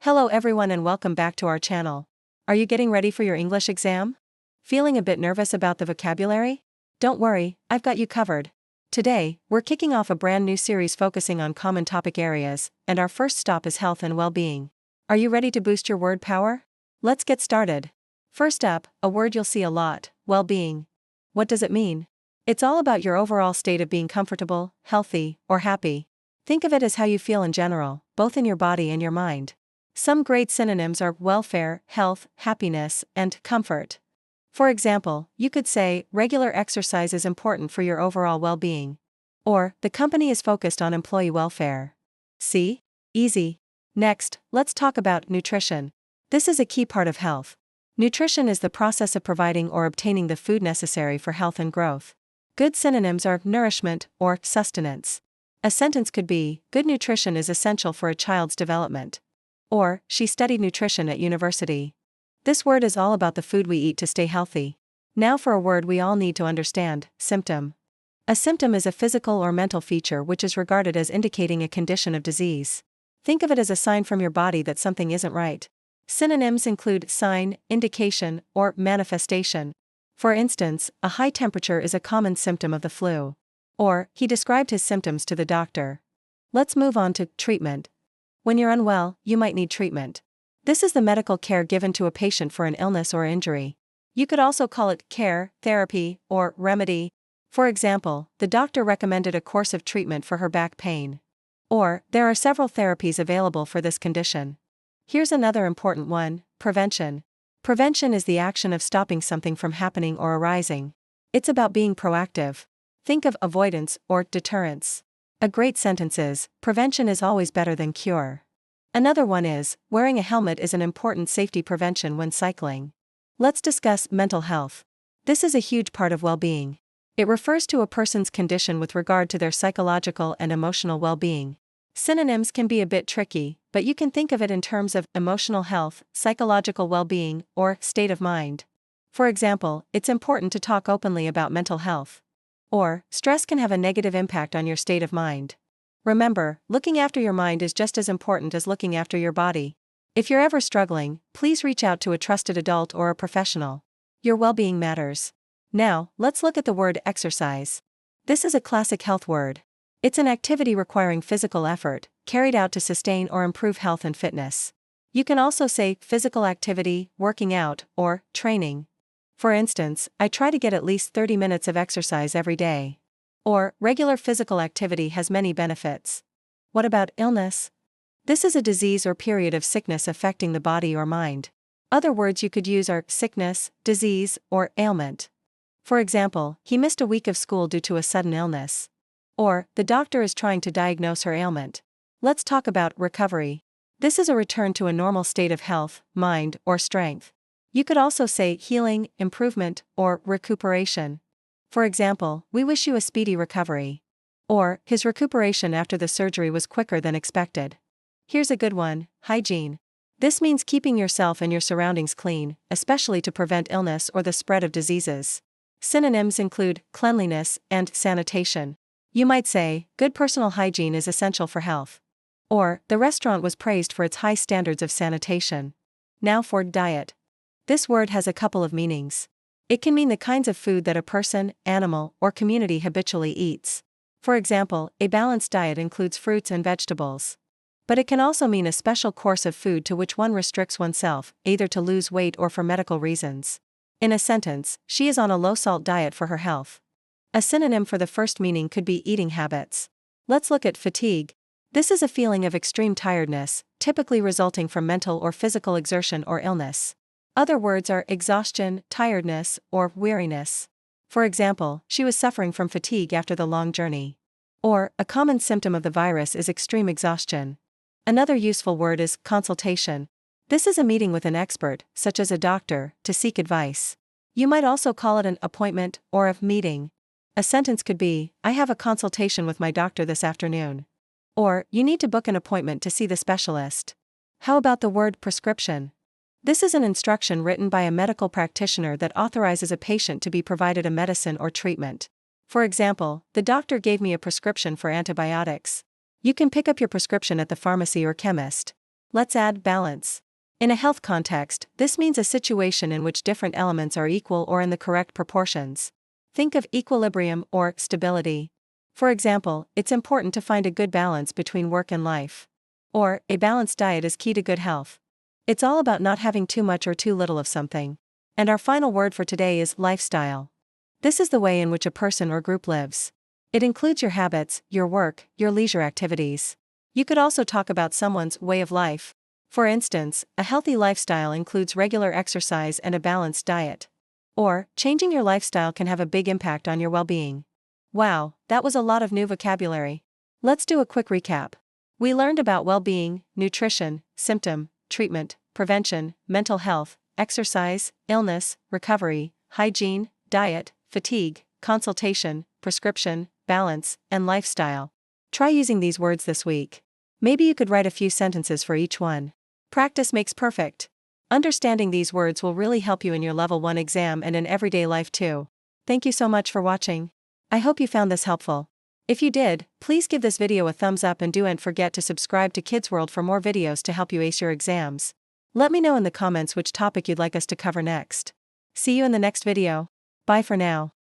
Hello everyone and welcome back to our channel. Are you getting ready for your English exam? Feeling a bit nervous about the vocabulary? Don't worry, I've got you covered. Today, we're kicking off a brand new series focusing on common topic areas, and our first stop is health and well-being. Are you ready to boost your word power? Let's get started. First up, a word you'll see a lot: well-being. What does it mean? It's all about your overall state of being comfortable, healthy, or happy. Think of it as how you feel in general, both in your body and your mind. Some great synonyms are welfare, health, happiness, and comfort. For example, you could say, regular exercise is important for your overall well-being. Or, the company is focused on employee welfare. See? Easy. Next, let's talk about nutrition. This is a key part of health. Nutrition is the process of providing or obtaining the food necessary for health and growth. Good synonyms are nourishment or sustenance. A sentence could be, good nutrition is essential for a child's development. Or, she studied nutrition at university. This word is all about the food we eat to stay healthy. Now for a word we all need to understand: symptom. A symptom is a physical or mental feature which is regarded as indicating a condition of disease. Think of it as a sign from your body that something isn't right. Synonyms include sign, indication, or manifestation. For instance, a high temperature is a common symptom of the flu. Or, he described his symptoms to the doctor. Let's move on to treatment. When you're unwell, you might need treatment. This is the medical care given to a patient for an illness or injury. You could also call it care, therapy, or remedy. For example, the doctor recommended a course of treatment for her back pain. Or, there are several therapies available for this condition. Here's another important one: prevention. Prevention is the action of stopping something from happening or arising. It's about being proactive. Think of avoidance or deterrence. A great sentence is, prevention is always better than cure. Another one is, wearing a helmet is an important safety prevention when cycling. Let's discuss mental health. This is a huge part of well-being. It refers to a person's condition with regard to their psychological and emotional well-being. Synonyms can be a bit tricky, but you can think of it in terms of emotional health, psychological well-being, or state of mind. For example, it's important to talk openly about mental health. Or, stress can have a negative impact on your state of mind. Remember, looking after your mind is just as important as looking after your body. If you're ever struggling, please reach out to a trusted adult or a professional. Your well-being matters. Now, let's look at the word exercise. This is a classic health word. It's an activity requiring physical effort, carried out to sustain or improve health and fitness. You can also say physical activity, working out, or training. For instance, I try to get at least 30 minutes of exercise every day. Or, regular physical activity has many benefits. What about illness? This is a disease or period of sickness affecting the body or mind. Other words you could use are sickness, disease, or ailment. For example, he missed a week of school due to a sudden illness. Or, the doctor is trying to diagnose her ailment. Let's talk about recovery. This is a return to a normal state of health, mind, or strength. You could also say healing, improvement, or recuperation. For example, we wish you a speedy recovery. Or, his recuperation after the surgery was quicker than expected. Here's a good one: hygiene. This means keeping yourself and your surroundings clean, especially to prevent illness or the spread of diseases. Synonyms include cleanliness and sanitation. You might say, good personal hygiene is essential for health. Or, the restaurant was praised for its high standards of sanitation. Now for diet. This word has a couple of meanings. It can mean the kinds of food that a person, animal, or community habitually eats. For example, a balanced diet includes fruits and vegetables. But it can also mean a special course of food to which one restricts oneself, either to lose weight or for medical reasons. In a sentence, she is on a low-salt diet for her health. A synonym for the first meaning could be eating habits. Let's look at fatigue. This is a feeling of extreme tiredness, typically resulting from mental or physical exertion or illness. Other words are exhaustion, tiredness, or weariness. For example, she was suffering from fatigue after the long journey. Or, a common symptom of the virus is extreme exhaustion. Another useful word is consultation. This is a meeting with an expert, such as a doctor, to seek advice. You might also call it an appointment or a meeting. A sentence could be, I have a consultation with my doctor this afternoon. Or, you need to book an appointment to see the specialist. How about the word prescription? This is an instruction written by a medical practitioner that authorizes a patient to be provided a medicine or treatment. For example, the doctor gave me a prescription for antibiotics. You can pick up your prescription at the pharmacy or chemist. Let's add balance. In a health context, this means a situation in which different elements are equal or in the correct proportions. Think of equilibrium or stability. For example, it's important to find a good balance between work and life. Or, a balanced diet is key to good health. It's all about not having too much or too little of something. And our final word for today is lifestyle. This is the way in which a person or group lives. It includes your habits, your work, your leisure activities. You could also talk about someone's way of life. For instance, a healthy lifestyle includes regular exercise and a balanced diet. Or, changing your lifestyle can have a big impact on your well-being. Wow, that was a lot of new vocabulary. Let's do a quick recap. We learned about well-being, nutrition, symptom, treatment, prevention, mental health, exercise, illness, recovery, hygiene, diet, fatigue, consultation, prescription, balance, and lifestyle. Try using these words this week. Maybe you could write a few sentences for each one. Practice makes perfect. Understanding these words will really help you in your Level 1 exam and in everyday life too. Thank you so much for watching. I hope you found this helpful. If you did, please give this video a thumbs up and don't forget to subscribe to Kids World for more videos to help you ace your exams. Let me know in the comments which topic you'd like us to cover next. See you in the next video. Bye for now.